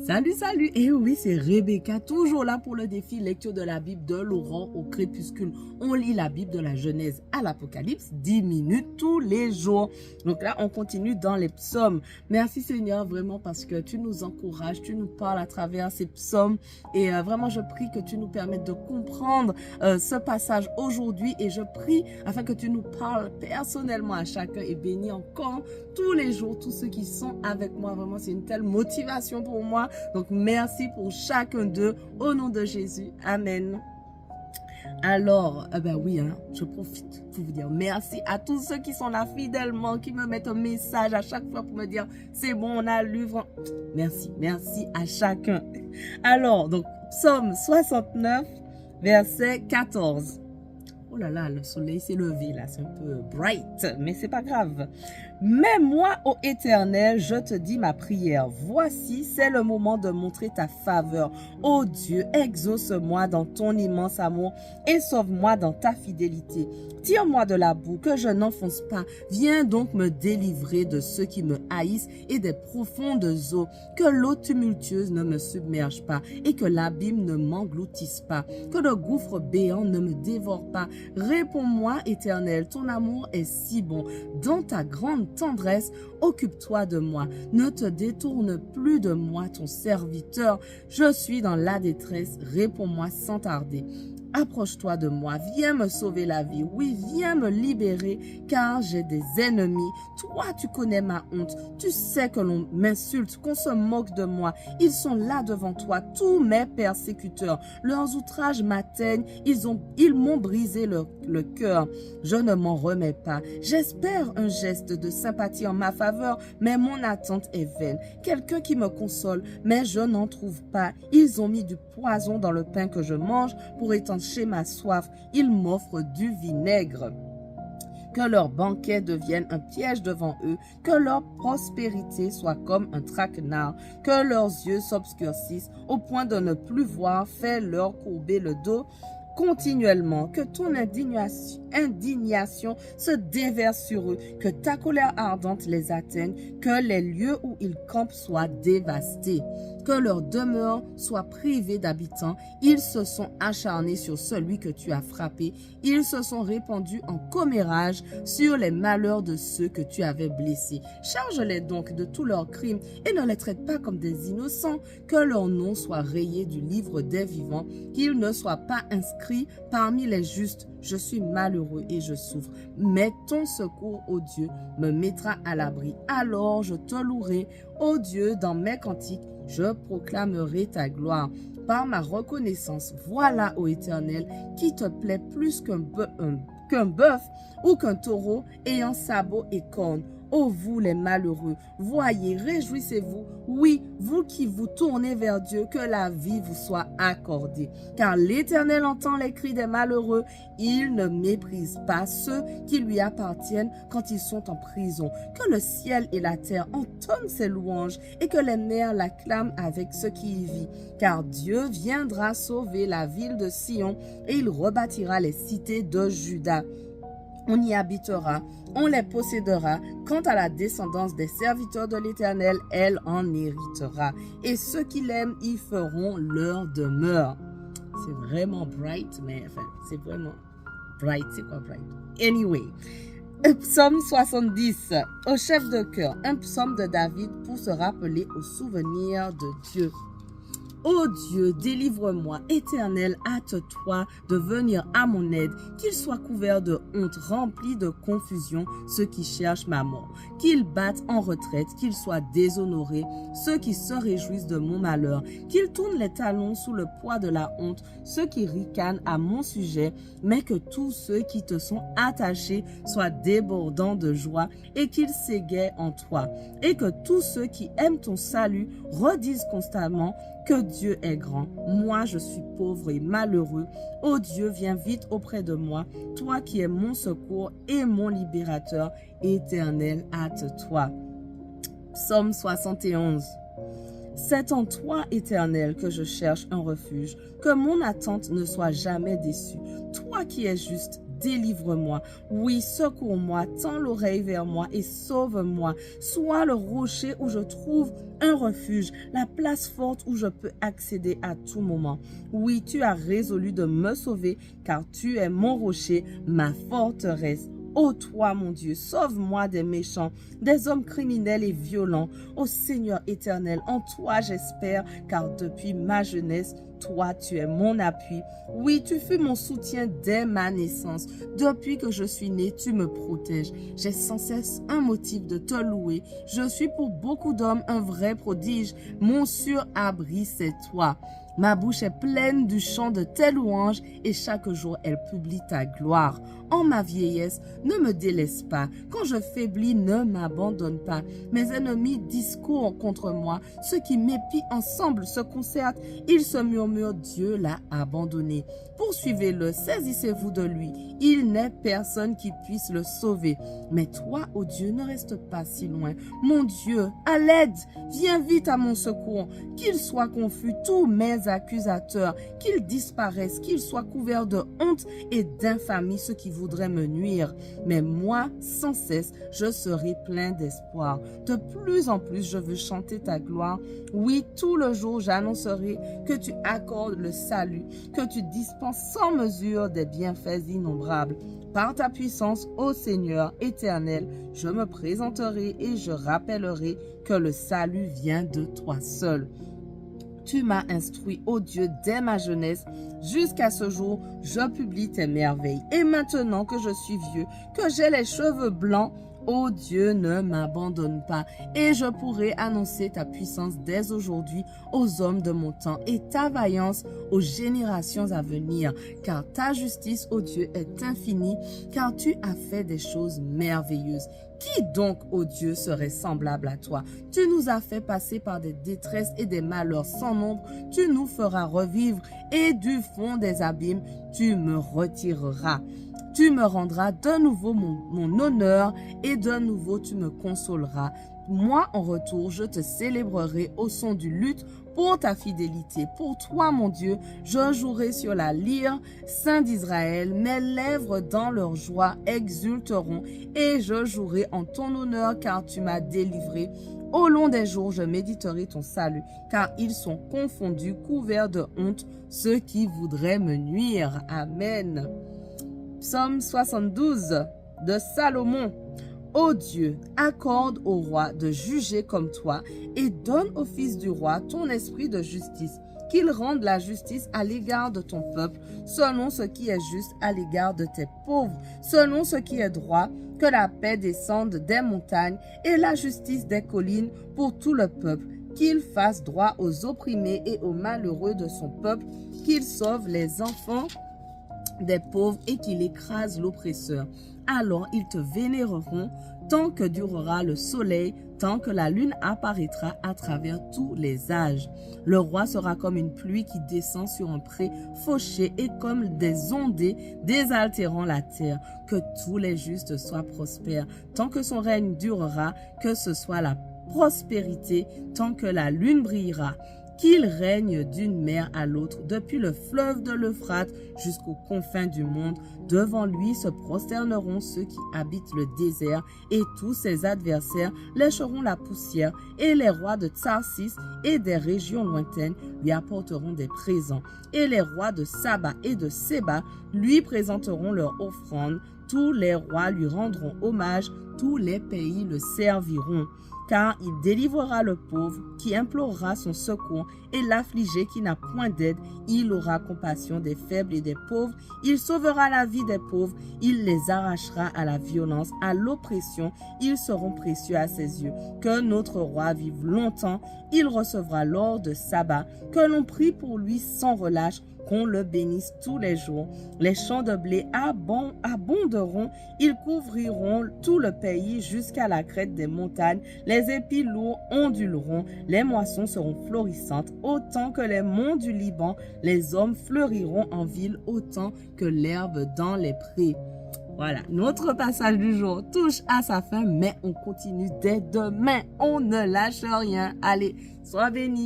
Salut, salut! Et oui, c'est Rebecca, toujours là pour le défi lecture de la Bible de l'aurore au crépuscule. On lit la Bible de la Genèse à l'Apocalypse, 10 minutes tous les jours. Donc là, on continue dans les psaumes. Merci Seigneur, vraiment, parce que tu nous encourages, tu nous parles à travers ces psaumes. Et vraiment, je prie que tu nous permettes de comprendre ce passage aujourd'hui. Et je prie afin que tu nous parles personnellement à chacun et bénis encore tous les jours tous ceux qui sont avec moi. Vraiment, c'est une telle motivation pour moi. Donc, merci pour chacun d'eux. Au nom de Jésus. Amen. Alors, je profite pour vous dire merci à tous ceux qui sont là fidèlement, qui me mettent un message à chaque fois pour me dire, c'est bon, on a lu. Merci à chacun. Alors, donc, Psaume 69, verset 14. Oh là là, le soleil s'est levé là, c'est un peu bright, mais c'est pas grave. Mais moi, ô Éternel, je te dis ma prière. Voici, c'est le moment de montrer ta faveur. Ô Dieu, exauce-moi dans ton immense amour et sauve-moi dans ta fidélité. Tire-moi de la boue, que je n'enfonce pas. Viens donc me délivrer de ceux qui me haïssent et des profondes eaux. Que l'eau tumultueuse ne me submerge pas et que l'abîme ne m'engloutisse pas. Que le gouffre béant ne me dévore pas. Réponds-moi, Éternel, ton amour est si bon. Dans ta grande tendresse, occupe-toi de moi. Ne te détourne plus de moi, ton serviteur. Je suis dans la détresse. Réponds-moi sans tarder. Approche-toi de moi, viens me sauver la vie. Oui, viens me libérer, car j'ai des ennemis. Toi, tu connais ma honte. Tu sais que l'on m'insulte, qu'on se moque de moi. Ils sont là devant toi, tous mes persécuteurs. Leurs outrages m'atteignent, ils m'ont brisé le cœur. Je ne m'en remets pas. J'espère un geste de sympathie en ma faveur, mais mon attente est vaine. Quelqu'un qui me console, mais je n'en trouve pas. Ils ont mis du poison dans le pain que je mange pour étancher ma soif. Ils m'offrent du vinaigre. Que leur banquet devienne un piège devant eux, que leur prospérité soit comme un traquenard, que leurs yeux s'obscurcissent au point de ne plus voir, fais-leur courber le dos continuellement, que ton indignation se déverse sur eux, que ta colère ardente les atteigne, que les lieux où ils campent soient dévastés, que leur demeure soit privée d'habitants. Ils se sont acharnés sur celui que tu as frappé, ils se sont répandus en commérage sur les malheurs de ceux que tu avais blessés. Charge-les donc de tous leurs crimes et ne les traite pas comme des innocents, que leur nom soit rayé du livre des vivants, qu'ils ne soient pas inscrits parmi les justes. Je suis malheureux et je souffre, mais ton secours, ô Dieu, me mettra à l'abri. Alors je te louerai, ô Dieu, dans mes cantiques, je proclamerai ta gloire. Par ma reconnaissance, voilà, ô Éternel, qui te plaît plus qu'un bœuf ou qu'un taureau ayant sabots et cornes. Ô vous les malheureux, voyez, réjouissez-vous, oui, vous qui vous tournez vers Dieu, que la vie vous soit accordée. Car l'Éternel entend les cris des malheureux, il ne méprise pas ceux qui lui appartiennent quand ils sont en prison. Que le ciel et la terre entonnent ses louanges et que les mers l'acclament avec ceux qui y vivent. Car Dieu viendra sauver la ville de Sion et il rebâtira les cités de Juda. On y habitera, on les possédera. Quant à la descendance des serviteurs de l'Éternel, elle en héritera. Et ceux qui l'aiment y feront leur demeure. C'est vraiment bright, mais enfin, c'est vraiment bright. C'est quoi bright? Anyway, psaume 70, au chef de chœur, un psaume de David pour se rappeler au souvenir de Dieu. Ô Dieu, délivre-moi, Éternel, hâte-toi de venir à mon aide, qu'ils soient couverts de honte, remplis de confusion, ceux qui cherchent ma mort, qu'ils battent en retraite, qu'ils soient déshonorés, ceux qui se réjouissent de mon malheur, qu'ils tournent les talons sous le poids de la honte, ceux qui ricanent à mon sujet, mais que tous ceux qui te sont attachés soient débordants de joie et qu'ils s'égaient en toi, et que tous ceux qui aiment ton salut redisent constamment que Dieu est grand. Moi, je suis pauvre et malheureux. Ô Dieu, viens vite auprès de moi. Toi qui es mon secours et mon libérateur, Éternel, hâte-toi. Psaume 71. C'est en toi, Éternel, que je cherche un refuge, que mon attente ne soit jamais déçue. Toi qui es juste, délivre-moi. Oui, secours-moi, tends l'oreille vers moi et sauve-moi. Sois le rocher où je trouve un refuge, la place forte où je peux accéder à tout moment. Oui, tu as résolu de me sauver, car tu es mon rocher, ma forteresse. Ô toi, mon Dieu, sauve-moi des méchants, des hommes criminels et violents. Ô Seigneur éternel, en toi j'espère, car depuis ma jeunesse, toi, tu es mon appui. Oui, tu fus mon soutien dès ma naissance. Depuis que je suis né, tu me protèges. J'ai sans cesse un motif de te louer. Je suis pour beaucoup d'hommes un vrai prodige. Mon sûr abri, c'est toi. Ma bouche est pleine du chant de tes louanges et chaque jour elle publie ta gloire. En ma vieillesse, ne me délaisse pas. Quand je faiblis, ne m'abandonne pas. Mes ennemis discourent contre moi. Ceux qui m'épient ensemble se concertent. Ils se murmurent, Dieu l'a abandonné. Poursuivez-le, saisissez-vous de lui. Il n'est personne qui puisse le sauver. Mais toi, ô Dieu, ne reste pas si loin. Mon Dieu, à l'aide, viens vite à mon secours. Qu'ils soient confus tous mes accusateurs, qu'ils disparaissent, qu'ils soient couverts de honte et d'infamie ceux qui voudraient me nuire. Mais moi, sans cesse, je serai plein d'espoir. De plus en plus, je veux chanter ta gloire. Oui, tout le jour, j'annoncerai que tu accordes le salut, que tu dispenses sans mesure des bienfaits innombrables. Par ta puissance, ô Seigneur éternel, je me présenterai et je rappellerai que le salut vient de toi seul. Tu m'as instruit, ô Dieu, dès ma jeunesse. Jusqu'à ce jour, je publie tes merveilles. Et maintenant que je suis vieux, que j'ai les cheveux blancs, ô Dieu, ne m'abandonne pas. Et je pourrai annoncer ta puissance dès aujourd'hui aux hommes de mon temps et ta vaillance aux générations à venir. Car ta justice, ô Dieu, est infinie, car tu as fait des choses merveilleuses. Qui donc, ô Dieu, serait semblable à toi? Tu nous as fait passer par des détresses et des malheurs sans nombre. Tu nous feras revivre et du fond des abîmes, tu me retireras. Tu me rendras de nouveau mon honneur et de nouveau tu me consoleras. Moi, en retour, je te célébrerai au son du luth pour ta fidélité. Pour toi, mon Dieu, je jouerai sur la lyre, Saint d'Israël. Mes lèvres dans leur joie exulteront et je jouerai en ton honneur car tu m'as délivré. Au long des jours, je méditerai ton salut, car ils sont confondus, couverts de honte, ceux qui voudraient me nuire. Amen. Psaume 72 de Salomon. Ô Dieu, accorde au roi de juger comme toi et donne au fils du roi ton esprit de justice, qu'il rende la justice à l'égard de ton peuple, selon ce qui est juste à l'égard de tes pauvres, selon ce qui est droit, que la paix descende des montagnes et la justice des collines pour tout le peuple, qu'il fasse droit aux opprimés et aux malheureux de son peuple, qu'il sauve les enfants des pauvres et qu'il écrase l'oppresseur. Alors ils te vénéreront tant que durera le soleil, tant que la lune apparaîtra à travers tous les âges. Le roi sera comme une pluie qui descend sur un pré fauché et comme des ondées désaltérant la terre. Que tous les justes soient prospères, tant que son règne durera, que ce soit la prospérité, tant que la lune brillera. Qu'il règne d'une mer à l'autre, depuis le fleuve de l'Euphrate jusqu'aux confins du monde. Devant lui se prosterneront ceux qui habitent le désert, et tous ses adversaires lécheront la poussière, et les rois de Tarsis et des régions lointaines lui apporteront des présents, et les rois de Saba et de Séba lui présenteront leurs offrandes. Tous les rois lui rendront hommage, tous les pays le serviront. Car il délivrera le pauvre qui implorera son secours et l'affligé qui n'a point d'aide. Il aura compassion des faibles et des pauvres. Il sauvera la vie des pauvres. Il les arrachera à la violence, à l'oppression. Ils seront précieux à ses yeux. Que notre roi vive longtemps. Il recevra l'or de sabbat. Que l'on prie pour lui sans relâche. Qu'on le bénisse tous les jours. Les champs de blé abonderont, ils couvriront tout le pays jusqu'à la crête des montagnes. Les épis lourds onduleront, les moissons seront florissantes, autant que les monts du Liban. Les hommes fleuriront en ville, autant que l'herbe dans les prés. Voilà, notre passage du jour touche à sa fin, mais on continue dès demain. On ne lâche rien. Allez, sois bénis.